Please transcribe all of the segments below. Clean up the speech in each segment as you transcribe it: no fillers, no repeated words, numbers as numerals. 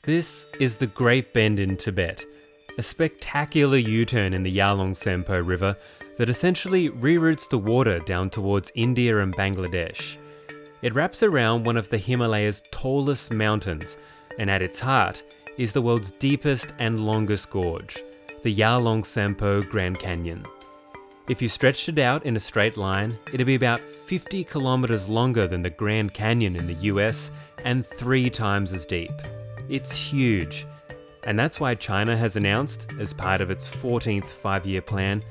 This is the Great Bend in Tibet, a spectacular U-turn in the Yarlung-Tsempo River that essentially reroutes the water down towards India and Bangladesh. It wraps around one of the Himalayas' tallest mountains, and at its heart is the world's deepest and longest gorge, the Yarlung-Tsempo Grand Canyon. If you stretched it out in a straight line, it'd be about 50 kilometers longer than the Grand Canyon in the US and 3 times as deep. It's huge, and that's why China has announced, as part of its 14th five-year plan,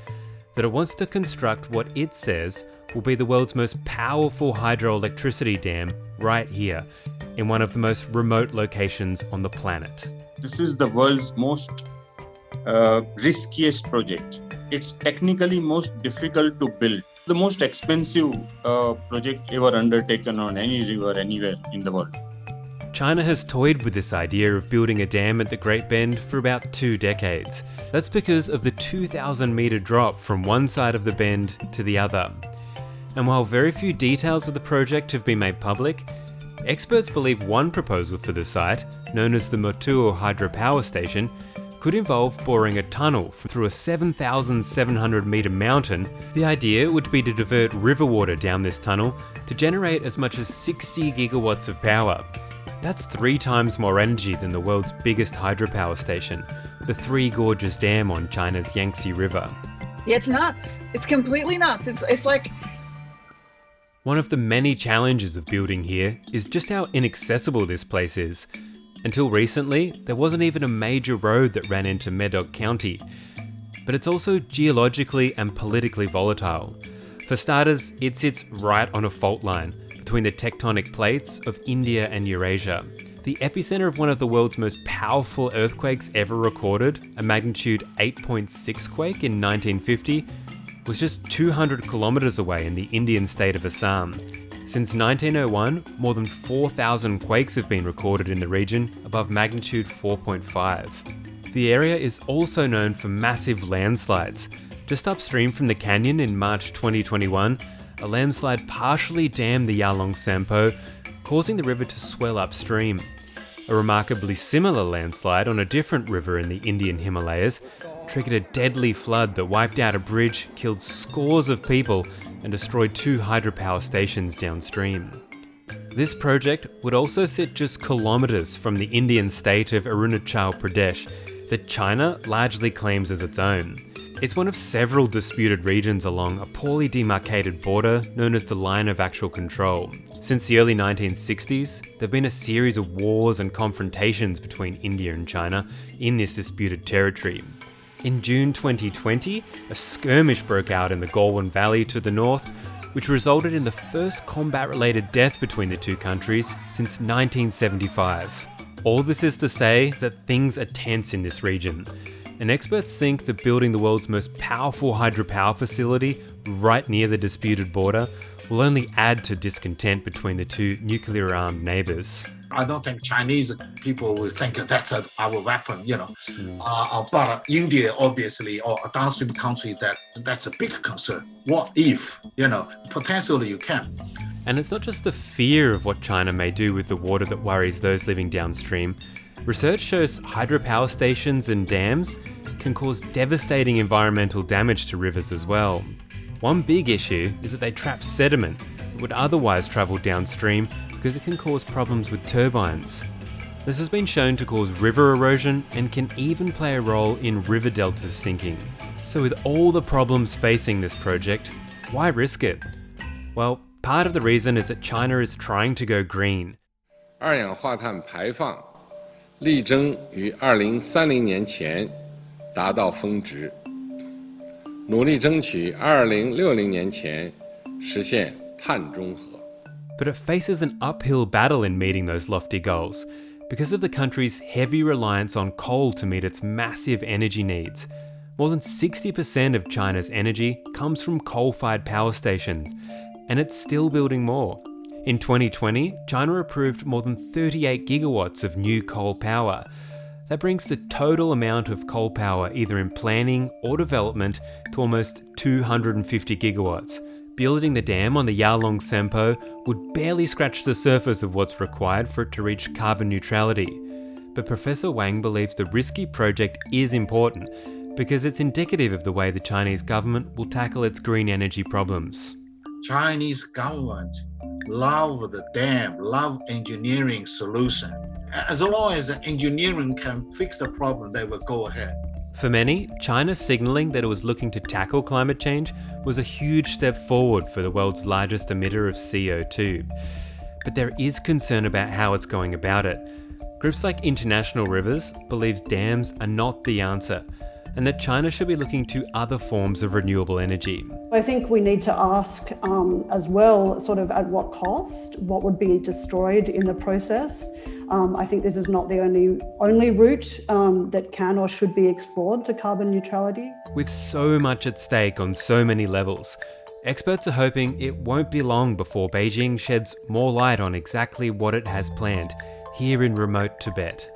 that it wants to construct what it says will be the world's most powerful hydroelectricity dam right here, in one of the most remote locations on the planet. This is the world's most riskiest project. It's technically most difficult to build. The most expensive project ever undertaken on any river anywhere in the world. China has toyed with this idea of building a dam at the Great Bend for about 2 decades. That's because of the 2,000 metre drop from one side of the bend to the other. And while very few details of the project have been made public, experts believe one proposal for the site, known as the Motuo Hydropower Station, could involve boring a tunnel through a 7,700 metre mountain. The idea would be to divert river water down this tunnel to generate as much as 60 gigawatts of power. That's 3 times more energy than the world's biggest hydropower station, the Three Gorges Dam on China's Yangtze River. Yeah, it's nuts. It's completely nuts. It's like... One of the many challenges of building here is just how inaccessible this place is. Until recently, there wasn't even a major road that ran into Medoc County. But it's also geologically and politically volatile. For starters, it sits right on a fault line between the tectonic plates of India and Eurasia. The epicenter of one of the world's most powerful earthquakes ever recorded, a magnitude 8.6 quake in 1950, was just 200 kilometers away in the Indian state of Assam. Since 1901, more than 4,000 quakes have been recorded in the region above magnitude 4.5. The area is also known for massive landslides. Just upstream from the canyon in March 2021, a landslide partially dammed the Yarlung-Tsempo, causing the river to swell upstream. A remarkably similar landslide on a different river in the Indian Himalayas triggered a deadly flood that wiped out a bridge, killed scores of people, and destroyed 2 hydropower stations downstream. This project would also sit just kilometers from the Indian state of Arunachal Pradesh that China largely claims as its own. It's one of several disputed regions along a poorly demarcated border known as the Line of Actual Control. Since the early 1960s, there have been a series of wars and confrontations between India and China in this disputed territory. In June 2020, a skirmish broke out in the Galwan Valley to the north, which resulted in the first combat-related death between the two countries since 1975. All this is to say that things are tense in this region, and experts think that building the world's most powerful hydropower facility right near the disputed border will only add to discontent between the two nuclear-armed neighbours. I don't think Chinese people will think that's our weapon, but India, obviously, or a downstream country, that's a big concern. What if, potentially you can. And it's not just the fear of what China may do with the water that worries those living downstream. Research shows hydropower stations and dams can cause devastating environmental damage to rivers as well. One big issue is that they trap sediment that would otherwise travel downstream because it can cause problems with turbines. This has been shown to cause river erosion and can even play a role in river deltas sinking. So with all the problems facing this project, why risk it? Well, part of the reason is that China is trying to go green. 二氧化碳排放力争于2030年前达到峰值，努力争取2060年前实现碳中和。 But it faces an uphill battle in meeting those lofty goals because of the country's heavy reliance on coal to meet its massive energy needs. More than 60% of China's energy comes from coal-fired power stations, and it's still building more. In 2020, China approved more than 38 gigawatts of new coal power. That brings the total amount of coal power either in planning or development to almost 250 gigawatts. Building the dam on the Yarlung-Tsempo would barely scratch the surface of what's required for it to reach carbon neutrality. But Professor Wang believes the risky project is important because it's indicative of the way the Chinese government will tackle its green energy problems. Chinese government love the dam, love engineering solution. As long as engineering can fix the problem, they will go ahead. For many, China signalling that it was looking to tackle climate change was a huge step forward for the world's largest emitter of CO2. But there is concern about how it's going about it. Groups like International Rivers believes dams are not the answer, and that China should be looking to other forms of renewable energy. I think we need to ask as well, sort of at what cost, what would be destroyed in the process. I think this is not the only route that can or should be explored to carbon neutrality. With so much at stake on so many levels, experts are hoping it won't be long before Beijing sheds more light on exactly what it has planned here in remote Tibet.